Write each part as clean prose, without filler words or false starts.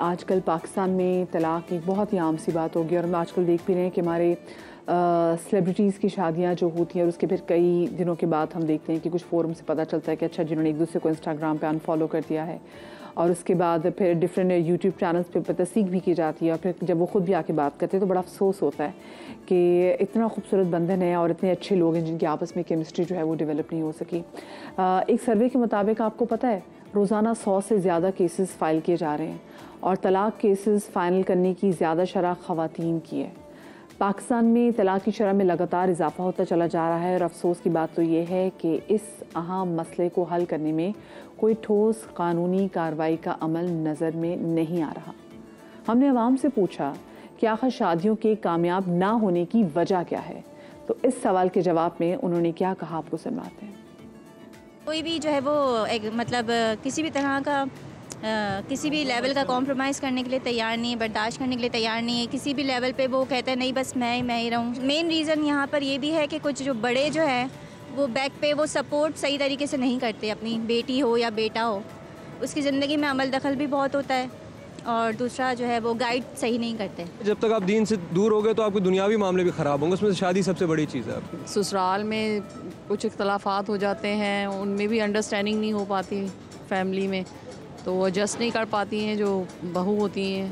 आजकल पाकिस्तान में तलाक एक बहुत ही आम सी बात होगी और हम आजकल देख भी रहे हैं कि हमारे सेलिब्रिटीज़ की शादियां जो होती हैं और उसके फिर कई दिनों के बाद हम देखते हैं कि कुछ फोरम से पता चलता है कि अच्छा जिन्होंने एक दूसरे को इंस्टाग्राम पे अनफॉलो कर दिया है और उसके बाद फिर डिफरेंट यूट्यूब चैनल्स पे तस्दीक भी की जाती है और फिर जब वो खुद भी आके बात करते हैं तो बड़ा अफसोस होता है कि इतना खूबसूरत बंधन है और इतने अच्छे लोग हैं जिनकी आपस में केमिस्ट्री जो है वो डेवलप नहीं हो सकी। एक सर्वे के मुताबिक आपको पता है रोज़ाना 100 से ज़्यादा केसेस फाइल किए जा रहे हैं और तलाक केसेस फाइनल करने की ज़्यादा शरह ख़वातीन की है। पाकिस्तान में तलाक की शरह में लगातार इजाफा होता चला जा रहा है और अफसोस की बात तो ये है कि इस अहम मसले को हल करने में कोई ठोस कानूनी कार्रवाई का अमल नज़र में नहीं आ रहा। हमने अवाम से पूछा कि आखिर शादियों के कामयाब ना होने की वजह क्या है, तो इस सवाल के जवाब में उन्होंने क्या कहा आपको सुनाते हैं। कोई भी जो है वो एक मतलब किसी भी तरह का किसी भी लेवल का कॉम्प्रोमाइज़ करने के लिए तैयार नहीं है, बर्दाश्त करने के लिए तैयार नहीं है। किसी भी लेवल पे वो कहते हैं नहीं बस मैं ही रहूँ। मेन रीज़न यहाँ पर ये भी है कि कुछ जो बड़े जो है वो बैक पे वो सपोर्ट सही तरीके से नहीं करते, अपनी बेटी हो या बेटा हो उसकी ज़िंदगी में अमल दखल भी बहुत होता है और दूसरा जो है वो गाइड सही नहीं करते। जब तक आप दीन से दूर हो गए तो आपके दुनियावी मामले भी ख़राब होंगे, उसमें से शादी सबसे बड़ी चीज़ है आपकी। ससुराल में कुछ इख्तलाफात हो जाते हैं, उनमें भी अंडरस्टैंडिंग नहीं हो पाती फैमिली में, तो वो एडजस्ट नहीं कर पाती हैं जो बहू होती हैं,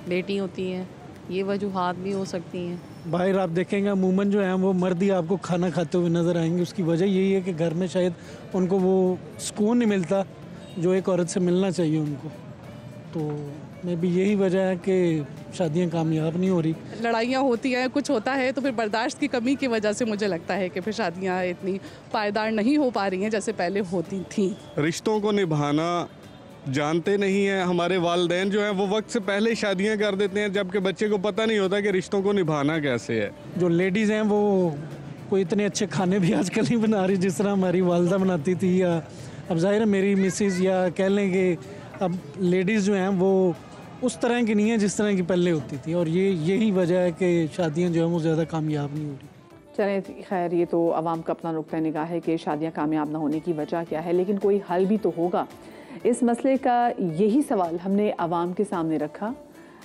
बेटी होती हैं, ये वजूहात भी हो सकती हैं। बाहर आप देखेंगे अमूमन जो है वो मर्द ही आपको खाना खाते हुए नज़र आएंगे। उसकी वजह यही है कि घर में शायद उनको वो सुकून नहीं मिलता जो एक औरत से मिलना चाहिए उनको, तो मैं भी यही वजह है कि शादियां कामयाब नहीं हो रही। लड़ाइयाँ होती हैं, कुछ होता है तो फिर बर्दाश्त की कमी की वजह से मुझे लगता है कि फिर शादियाँ इतनी पायदार नहीं हो पा रही हैं जैसे पहले होती थी। रिश्तों को निभाना जानते नहीं हैं हमारे वालिदैन जो हैं, वो वक्त से पहले शादियां कर देते हैं जबकि बच्चे को पता नहीं होता कि रिश्तों को निभाना कैसे है। जो लेडीज़ हैं वो कोई इतने अच्छे खाने भी आजकल नहीं बना रही जिस तरह हमारी वालदा बनाती थी, या अब ज़ाहिर है मेरी मिसेज़ या कह लें कि अब लेडीज़ जो हैं वो उस तरह की नहीं है जिस तरह की पहले होती थी, और यही वजह है कि शादियाँ जो हैं वो ज़्यादा कामयाब नहीं हो रही। चलें खैर, ये तो आवाम का अपना नुक्ता निगाह है कि शादियाँ कामयाब ना होने की वजह क्या है, लेकिन कोई हल भी तो होगा। इस मसले का यही सवाल हमने आवाम के सामने रखा।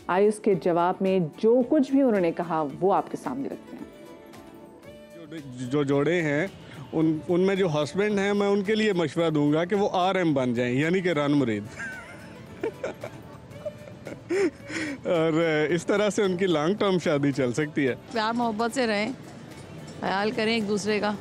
आइए उसके जवाब में जो कुछ भी उन्होंने कहा वो आपके सामने रखते हैं। जो जोड़े हैं उनमें जो हस्बैंड हैं, मैं उनके लिए मशवरा दूंगा कि वो RM बन जाएं, यानी कि रन मुरीद और इस तरह से उनकी लॉन्ग टर्म शादी चल सकती है। प्यार मोहब्बत से रहें, ख्याल करें एक दूसरे का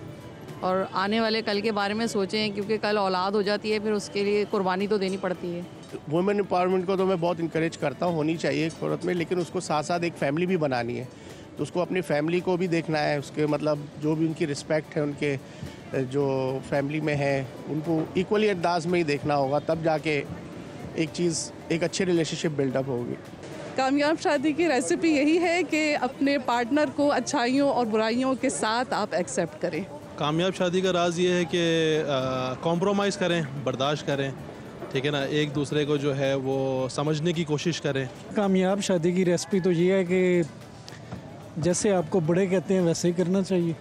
और आने वाले कल के बारे में सोचें, क्योंकि कल औलाद हो जाती है, फिर उसके लिए कुर्बानी तो देनी पड़ती है। वुमेन एम्पावरमेंट को तो मैं बहुत इंकरेज करता हूँ, होनी चाहिए एक औरत में, लेकिन उसको साथ साथ एक फैमिली भी बनानी है, तो उसको अपनी फैमिली को भी देखना है, उसके मतलब जो भी उनकी रिस्पेक्ट है उनके जो फैमिली में है उनको इक्वली अंदाज में ही देखना होगा, तब जाके एक अच्छी रिलेशनशिप बिल्डअप होगी। कामयाब शादी की रेसिपी यही है कि अपने पार्टनर को अच्छाइयों और बुराइयों के साथ आप एक्सेप्ट करें। कामयाब शादी का राज ये है कि कॉम्प्रोमाइज़ करें, बर्दाश्त करें, ठीक है ना, एक दूसरे को जो है वो समझने की कोशिश करें। कामयाब शादी की रेसिपी तो ये है कि जैसे आपको बड़े कहते हैं वैसे ही करना चाहिए,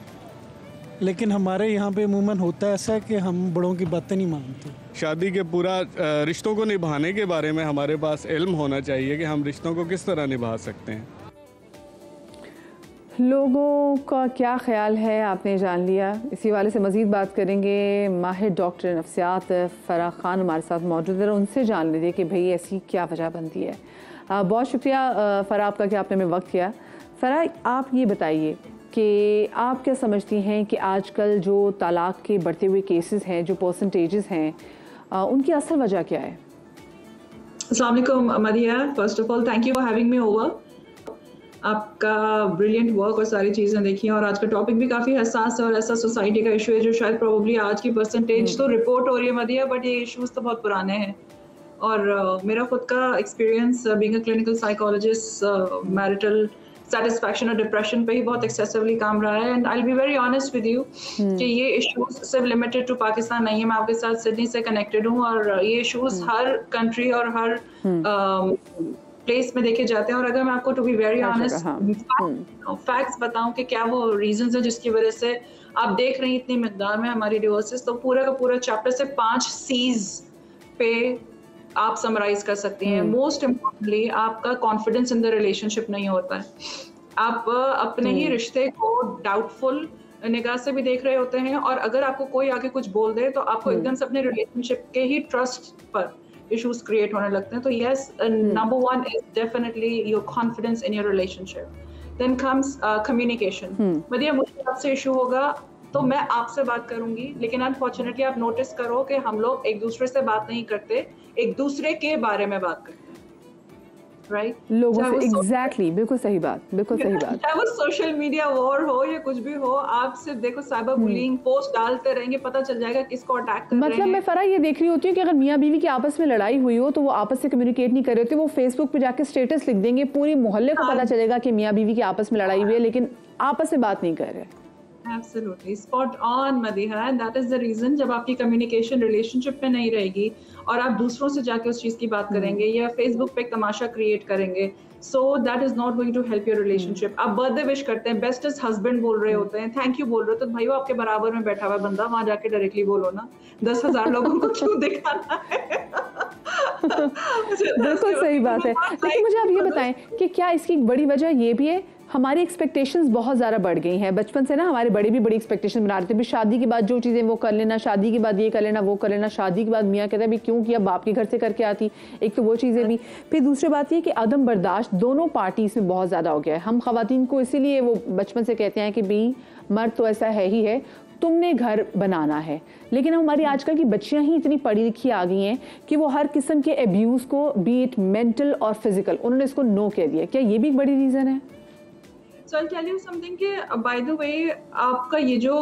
लेकिन हमारे यहाँ पे अमूमन होता है ऐसा कि हम बड़ों की बातें नहीं मानते। शादी के पूरा रिश्तों को निभाने के बारे में हमारे पास इल्म होना चाहिए कि हम रिश्तों को किस तरह निभा सकते हैं। लोगों का क्या ख्याल है आपने जान लिया। इसी वाले से मज़ीद बात करेंगे। माहिर डॉक्टर नफ्सियात फ़राह खान हमारे साथ मौजूद है, उनसे जान लीजिए कि भाई ऐसी क्या वजह बनती है। बहुत शुक्रिया फ़राह आपका कि आपने हमें वक्त किया। फ़राह, आप ये बताइए कि आप क्या समझती हैं कि आजकल जो तलाक के बढ़ते हुए केसेस हैं, जो परसेंटेजेस हैं, उनकी असल वजह क्या है? अस्सलाम वालेकुम Madiya, first of all thank you for having me over. आपका ब्रिलियंट वर्क और सारी चीज़ें देखी हैं, और आज का टॉपिक भी काफ़ी हसास है और ऐसा सोसाइटी का इशू है जो शायद प्रोबेबली आज की परसेंटेज तो रिपोर्ट हो रही है मदिया, बट ये इश्यूज तो बहुत पुराने हैं। और मेरा खुद का experience being a clinical psychologist marital satisfaction और डिप्रेशन पे ही बहुत एक्सेसिवली काम रहा है। And I will be very honest with you कि ये इश्यूज सिर्फ लिमिटेड टू पाकिस्तान नहीं है। मैं आपके साथ सिडनी से कनेक्टेड हूँ और ये इश्यूज हर कंट्री और हर प्लेस में देखे जाते हैं। और अगर मैं आपको to be very honest facts बताऊं कि क्या वो रीजंस है जिसकी वजह से आप देख रही हैं इतनी मिकदार में हमारी डिवोर्सेस, तो पूरा का पूरा चैप्टर से 5 C's पे आप समराइज कर सकती हैं। मोस्ट इम्पोर्टेंटली आपका कॉन्फिडेंस इन द रिलेशनशिप नहीं होता है। आप अपने ही रिश्ते को डाउटफुल निगाह से भी देख रहे होते हैं, और अगर आपको कोई आके कुछ बोल दे तो आपको एकदम से अपने रिलेशनशिप के ही ट्रस्ट पर इश्यूज क्रिएट होने लगते हैं। तो yes, number 1 is definitely your confidence in your relationship. Then comes communication. Madiya, मुझे आपसे इशू होगा तो मैं आपसे बात करूंगी, लेकिन अनफॉर्चुनेटली आप नोटिस करो कि हम लोग एक दूसरे से बात नहीं करते, एक दूसरे के बारे में बात करते हैं, राइट? लोगों से एग्जैक्टली, बिल्कुल सही बात, बिल्कुल सही बात। चाहे वो सोशल मीडिया वॉर हो या कुछ भी हो, आप सिर्फ देखो साइबर बुलिंग पोस्ट डालते रहेंगे, पता चल जाएगा किसको अटैक कर रहे हैं। मतलब मैं फरा ये देख रही होती हूँ कि अगर मियाँ बीवी की आपस में लड़ाई हुई हो तो वो आपस से कम्युनिकेट नहीं कर रहे होते, वो फेसबुक पे जाके स्टेटस लिख देंगे, पूरी मोहल्ले को पता चलेगा कि मियाँ बीवी की आपस में लड़ाई हुई है, लेकिन आपस में बात नहीं कर रहे। Absolutely, spot on, Madiha, and that is the reason जब आपकी कम्युनिकेशन रिलेशनशिप में नहीं रहेगी और आप दूसरों से जाके उस चीज की बात करेंगे या फेसबुक पे एक तमाशा क्रिएट करेंगे, so that is not going to help your relationship। आप बर्थडे विश करते हैं, बेस्ट इज हस्बैंड बोल रहे होते हैं, थैंक यू बोल रहे हो, तो भाई वो आपके बराबर में बैठा हुआ बंदा, वहां जाके डायरेक्टली बोलो ना, 10,000 लोगों को क्यों दिखाना है? बिल्कुल सही बात है। लेकिन मुझे आप ये बताएं कि क्या इसकी एक बड़ी वजह ये भी है, हमारी एक्सपेक्टेशंस बहुत ज़्यादा बढ़ गई हैं। बचपन से ना हमारे बड़े भी बड़ी एक्सपेक्टेशन बना रहे थे, भी शादी के बाद जो चीज़ें वो कर लेना, शादी के बाद ये कर लेना, वो कर लेना। शादी के बाद मियाँ कहते हैं भी क्यों किया, बाप के घर से करके आती, एक तो वो चीज़ें भी। फिर दूसरी बात ये कि अदम बर्दाश्त दोनों पार्टी इसमें बहुत ज़्यादा हो गया है। हम ख़वातीन को इसीलिए वो बचपन से कहते हैं कि भाई मर्द तो ऐसा है ही है, तुमने घर बनाना है। लेकिन हमारी आजकल की बच्चियां ही इतनी पढ़ी लिखी आ गई हैं कि वो हर किस्म के अब्यूज़ को, बी इट मेंटल और फिजिकल, उन्होंने इसको नो कह दिया। क्या ये भी एक बड़ी रीज़न है? So I'll tell you something कि by the way आपका ये जो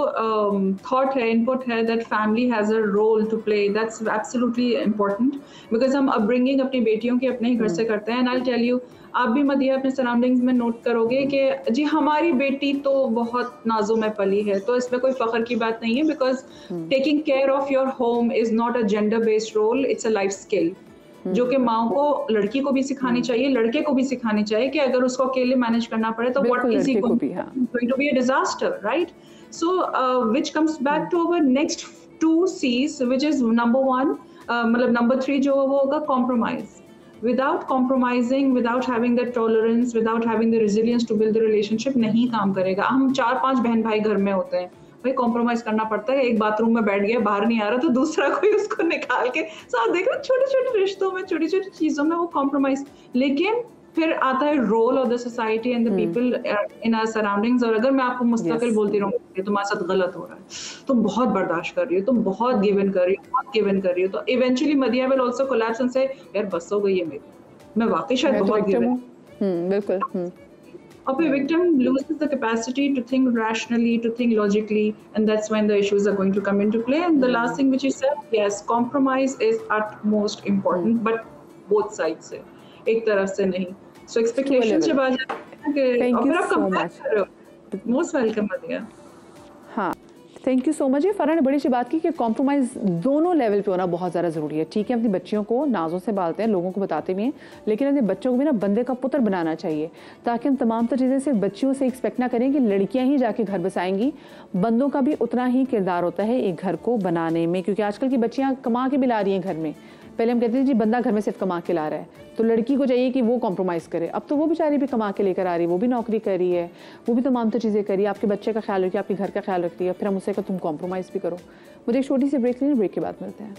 thought है, input है that family has a role to play, that's absolutely important because हम upbringing अपनी बेटियों की अपने ही घर से करते हैं। And I'll tell you, आप भी मदिया अपने सराउंडिंग्स में नोट करोगे कि जी हमारी बेटी तो बहुत नाजों में पली है, तो इसमें कोई फख्र की बात नहीं है, because taking care of your home is not a gender based role, it's a life skill जो कि माओ को, लड़की को भी सिखानी चाहिए, लड़के को भी सिखानी चाहिए कि अगर उसको अकेले मैनेज करना पड़े तो what is he going to be a disaster, right? So which comes back to our next 2 C's, which is number 1, मतलब नंबर 3 जो वो होगा compromise. Without compromising, without having that tolerance, without having the resilience to build the relationship, नहीं काम करेगा। हम 4-5 बहन भाई घर में होते हैं, भाई कॉम्प्रोमाइज करना पड़ता है। एक बाथरूम में बैठ गया, बाहर नहीं आ रहा, तो दूसरा कोई उसको निकाल के साथ देख रहा, छोटे छोटे रिश्तों में, छोटी छोटी चीजों में वो कॉम्प्रोमाइज। लेकिन फिर आता है role of the society and the people in our surroundings. और अगर मैं आपको मुस्तकिल बोलती रहूंगी तुम्हारे साथ गलत हो रहा है, तुम बहुत बर्दाश्त कर रही हो, तुम बहुत गिव इन कर रही हो, बहुत गिव इन कर रही हो, तो eventually मदिया will also collapse and से यार बस हो गई है मेरी, मैं वाकई शायद बहुत गिव इन। बिल्कुल। Or a victim loses the capacity to think rationally, to think logically, and that's when the issues are going to come into play. And the last thing which you said, yes, compromise is utmost important, but both sides से, एक तरफ से नहीं. So expectations जब आ जाते हैं कि और फिर आप compare कर रहे हो, most welcome मदिया। हाँ, थैंक यू सो मच। ये फरा ने बड़ी सी बात की कि कॉम्प्रोमाइज़ दोनों लेवल पे होना बहुत ज़्यादा ज़रूरी है। ठीक है, अपनी बच्चियों को नाजों से पालते हैं, लोगों को बताते भी हैं, लेकिन अपने बच्चों को भी ना बंदे का पुत्र बनाना चाहिए, ताकि हम तमाम तर चीज़ें सिर्फ बच्चियों से एक्सपेक्ट ना करें कि लड़कियां ही जाके घर बसाएंगी। बंदों का भी उतना ही किरदार होता है एक घर को बनाने में, क्योंकि आजकल की बच्चियाँ कमा के भी ला रही हैं घर में। पहले हम कहते थे जी बंदा घर में सिर्फ कमा के ला रहा है, तो लड़की को चाहिए कि वो कॉम्प्रोमाइज़ करे। अब तो वो बेचारी भी कमा के लेकर आ रही है, वो भी नौकरी कर रही है, वो भी तमाम तो चीज़ें कर रही है, आपके बच्चे का ख्याल रखिए, आपके घर का ख्याल रखती है, फिर हम उससे तुम कॉम्प्रोमाइज़ भी करो। मुझे एक छोटी सी ब्रेक लेनी, ब्रेक के बाद मिलते हैं।